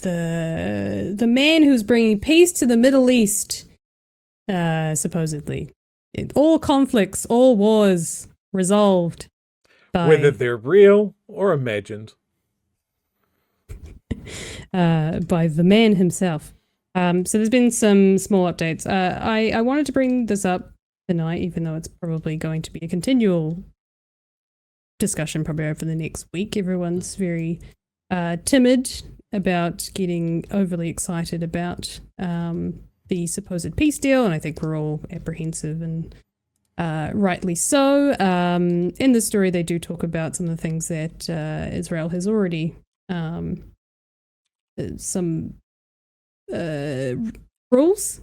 the man who's bringing peace to the Middle East, supposedly. All conflicts, all wars resolved by... Whether they're real or imagined. By the man himself. So there's been some small updates. I wanted to bring this up tonight, even though it's probably going to be a continual discussion probably over the next week. Everyone's very timid about getting overly excited about the supposed peace deal, and I think we're all apprehensive, and rightly so. In the story, they do talk about some of the things that Israel has already some rules,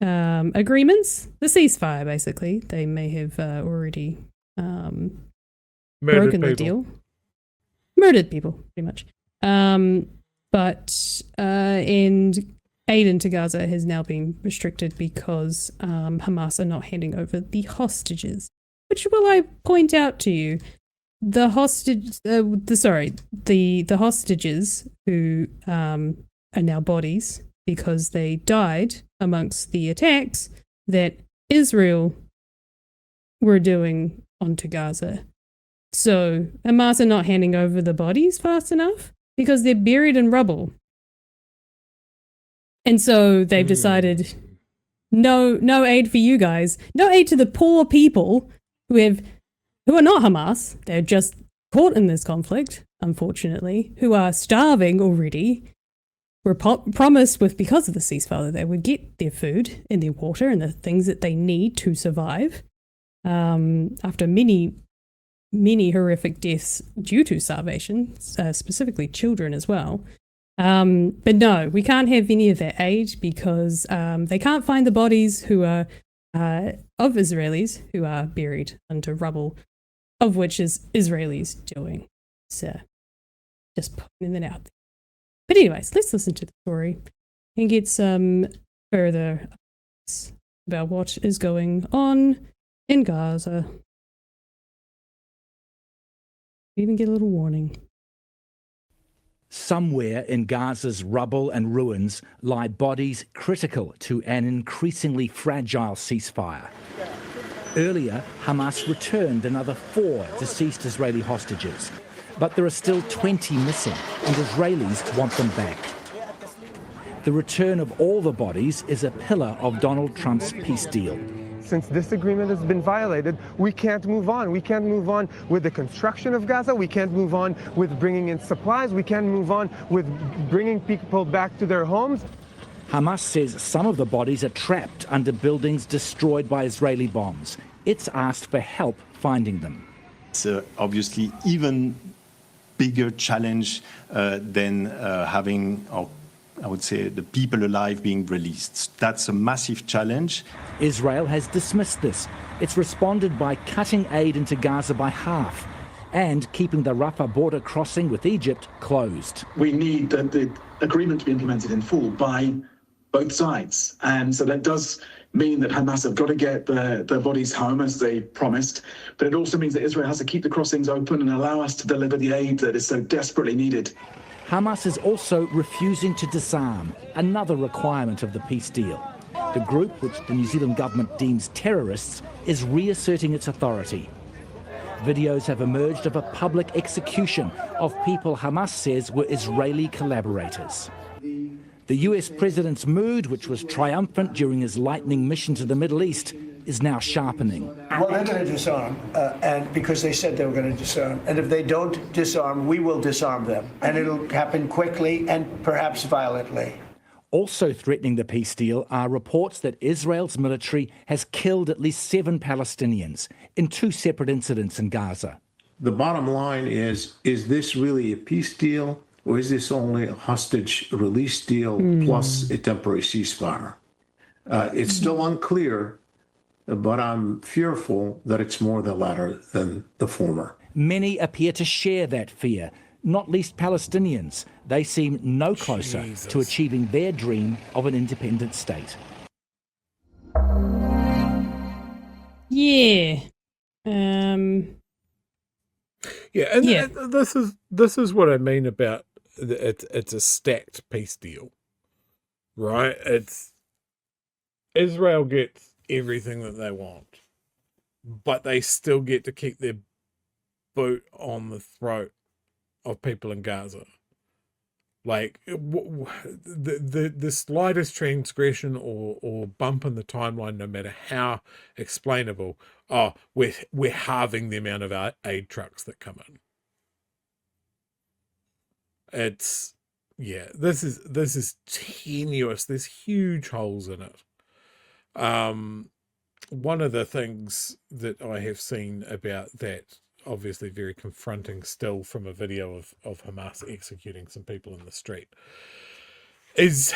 agreements, the ceasefire, basically. They may have already broken the deal. Murdered people, pretty much. But aid into Gaza has now been restricted because Hamas are not handing over the hostages. Which will I point out to you? The hostages who are now bodies because they died amongst the attacks that Israel were doing onto Gaza. So Hamas are not handing over the bodies fast enough because they're buried in rubble. And so they've decided no aid for you guys. No aid to the poor people who are not Hamas. They're just caught in this conflict, unfortunately, who are starving already. Were promised because of the ceasefire that they would get their food and their water and the things that they need to survive. After many horrific deaths due to starvation, specifically children as well. But no, we can't have any of that aid because they can't find the bodies who are of Israelis who are buried under rubble, of which is Israelis doing. So just putting that out there. But anyways, let's listen to the story and get some further about what is going on in Gaza. We even get a little warning. Somewhere in Gaza's rubble and ruins lie bodies critical to an increasingly fragile ceasefire. Earlier, Hamas returned another 4 deceased Israeli hostages, but there are still 20 missing, and Israelis want them back. The return of all the bodies is a pillar of Donald Trump's peace deal. Since this agreement has been violated, we can't move on. We can't move on with the construction of Gaza. We can't move on with bringing in supplies. We can't move on with bringing people back to their homes. Hamas says some of the bodies are trapped under buildings destroyed by Israeli bombs. It's asked for help finding them. It's obviously even bigger challenge than having, I would say, the people alive being released. That's a massive challenge. Israel has dismissed this. It's responded by cutting aid into Gaza by half and keeping the Rafah border crossing with Egypt closed. We need the agreement to be implemented in full by both sides. And so that does mean that Hamas have got to get their bodies home as they promised. But it also means that Israel has to keep the crossings open and allow us to deliver the aid that is so desperately needed. Hamas is also refusing to disarm, another requirement of the peace deal. The group, which the New Zealand government deems terrorists, is reasserting its authority. Videos have emerged of a public execution of people Hamas says were Israeli collaborators. The US president's mood, which was triumphant during his lightning mission to the Middle East, is now sharpening. Well, they're going to disarm, and because they said they were going to disarm. And if they don't disarm, we will disarm them. And it'll happen quickly and perhaps violently. Also threatening the peace deal are reports that Israel's military has killed at least 7 Palestinians in 2 separate incidents in Gaza. The bottom line is this really a peace deal, or is this only a hostage release deal plus a temporary ceasefire? It's still unclear, but I'm fearful that it's more the latter than the former. Many appear to share that fear, not least Palestinians. They seem no closer to achieving their dream of an independent state. Yeah. Yeah, and this is what I mean about it's a stacked peace deal, right? It's Israel gets everything that they want, but they still get to keep their boot on the throat of people in Gaza. Like the slightest transgression or bump in the timeline, no matter how explainable, we're halving the amount of our aid trucks that come in. It's this is tenuous. There's huge holes in it. One of the things that I have seen about that, obviously very confronting still from a video of Hamas executing some people in the street, is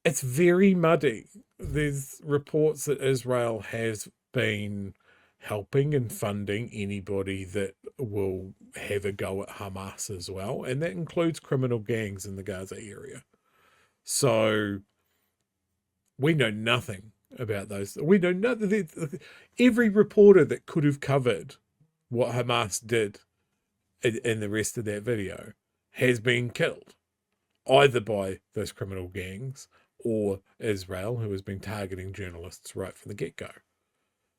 it's very muddy. There's reports that Israel has been helping and funding anybody that will have a go at Hamas as well, and that includes criminal gangs in the Gaza area. So we know nothing about those. We know nothing. Every reporter that could have covered what Hamas did in the rest of that video has been killed, either by those criminal gangs or Israel, who has been targeting journalists right from the get-go.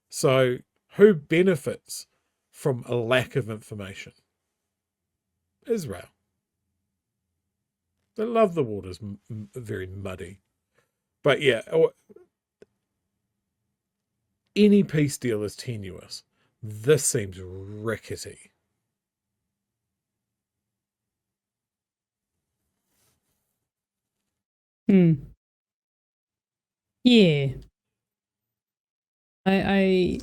So who benefits from a lack of information? Israel. They love the waters very muddy. But yeah, any peace deal is tenuous. This seems rickety. Yeah. I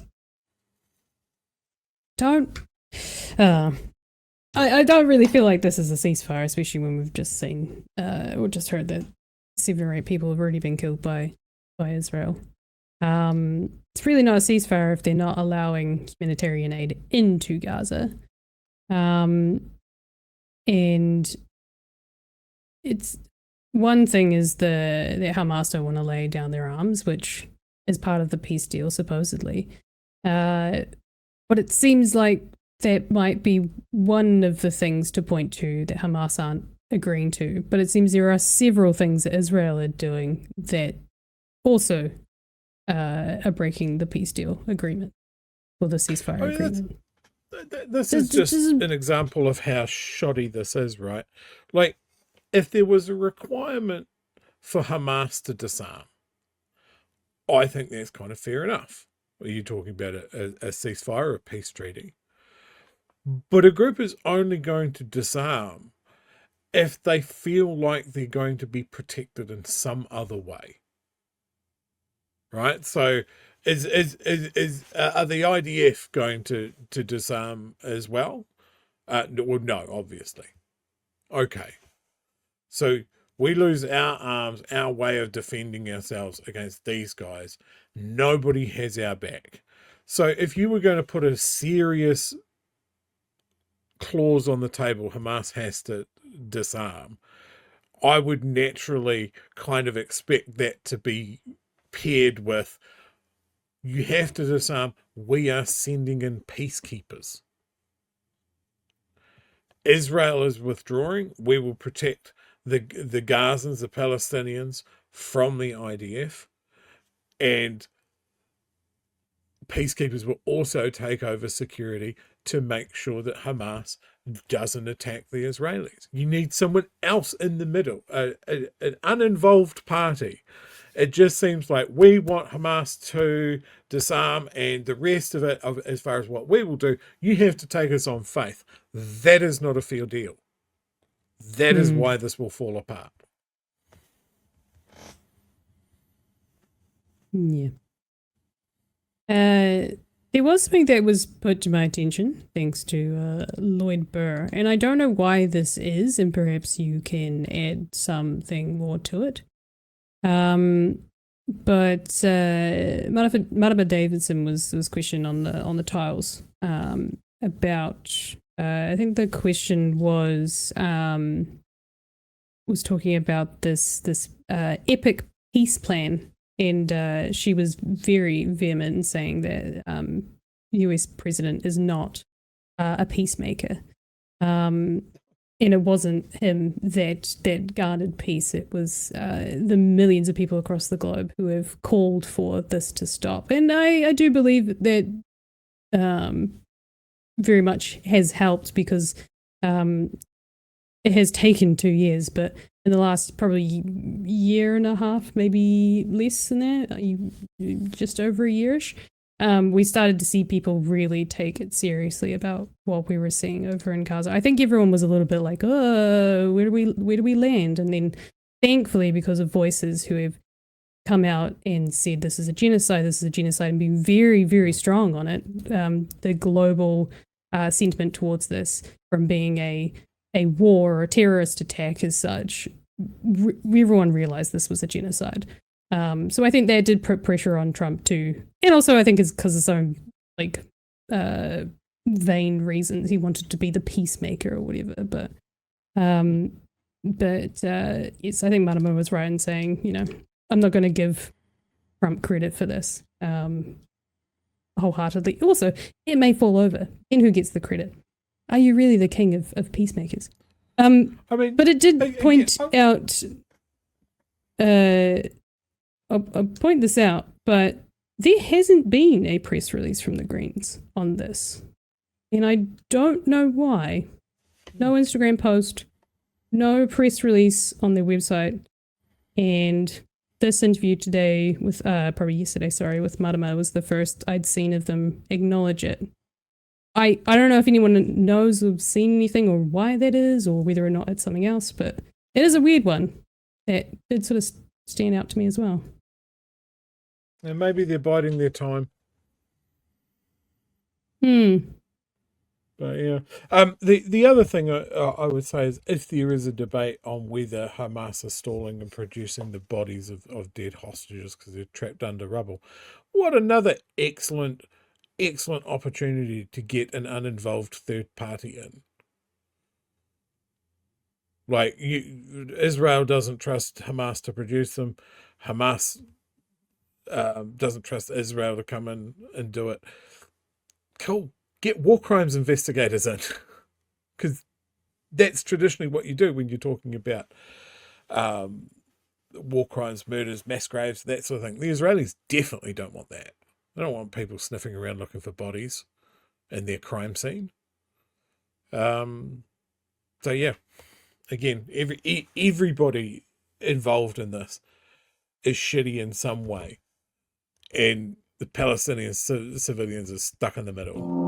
don't I don't really feel like this is a ceasefire, especially when we've just seen or just heard that 7 or 8 people have already been killed by Israel. It's really not a ceasefire if they're not allowing humanitarian aid into Gaza. And it's one thing is that Hamas don't want to lay down their arms, which is part of the peace deal, supposedly. But it seems like that might be one of the things to point to that Hamas aren't agreeing to. But it seems there are several things that Israel are doing that also are breaking the peace deal agreement or the ceasefire agreement. This is just an example of how shoddy this is, right? Like, if there was a requirement for Hamas to disarm, I think that's kind of fair enough. Are you talking about a ceasefire or a peace treaty? But a group is only going to disarm if they feel like they're going to be protected in some other way. Right? So are the IDF going to disarm as well? Well, no, obviously. Okay. So we lose our arms, our way of defending ourselves against these guys. Nobody has our back. So if you were going to put a serious clause on the table, Hamas has to disarm, I would naturally kind of expect that to be paired with, you have to disarm, we are sending in peacekeepers. Israel is withdrawing, we will protect the Gazans, the Palestinians, from the IDF, and peacekeepers will also take over security to make sure that Hamas doesn't attack the Israelis. You need someone else in the middle, an uninvolved party. It just seems like we want Hamas to disarm, and the rest of it, as far as what we will do, you have to take us on faith. That is not a fair deal. That is why this will fall apart. Yeah. There was something that was put to my attention thanks to Lloyd Burr, and I don't know why this is, and perhaps you can add something more to it. But Martha Davidson was questioned on the tiles about. I think the question was talking about this epic peace plan. And she was very vehement in saying that US president is not a peacemaker. And it wasn't him that garnered peace. It was the millions of people across the globe who have called for this to stop. And I do believe that very much has helped, because it has taken 2 years, but in the last probably year and a half, maybe less than that, just over a yearish, we started to see people really take it seriously about what we were seeing over in Gaza. I think everyone was a little bit like, oh, where do we land? And then thankfully, because of voices who have come out and said this is a genocide, and being very, very strong on it, the global sentiment towards this, from being a war or a terrorist attack as such, everyone realized this was a genocide. So I think that did put pressure on Trump too. And also I think it's because of some like vain reasons. He wanted to be the peacemaker or whatever. But yes, I think Marama was right in saying, you know, I'm not going to give Trump credit for this wholeheartedly. Also, it may fall over. And who gets the credit? Are you really the king of peacemakers? I mean, but it did point out. I'll point this out, but there hasn't been a press release from the Greens on this, and I don't know why. No Instagram post, no press release on their website, and this interview today with probably yesterday, sorry, with Marama was the first I'd seen of them acknowledge it. I don't know if anyone knows or seen anything or why that is, or whether or not it's something else, but it is a weird one that did sort of stand out to me as well. And maybe they're biding their time. But yeah. The other thing I would say is, if there is a debate on whether Hamas are stalling and producing the bodies of dead hostages because they're trapped under rubble, what another excellent opportunity to get an uninvolved third party in. Like, Israel doesn't trust Hamas to produce them. Hamas doesn't trust Israel to come in and do it. Cool. Get war crimes investigators in. Because that's traditionally what you do when you're talking about war crimes, murders, mass graves, that sort of thing. The Israelis definitely don't want that. They don't want people sniffing around looking for bodies in their crime scene. So yeah, again, everybody involved in this is shitty in some way, and the Palestinian civilians are stuck in the middle.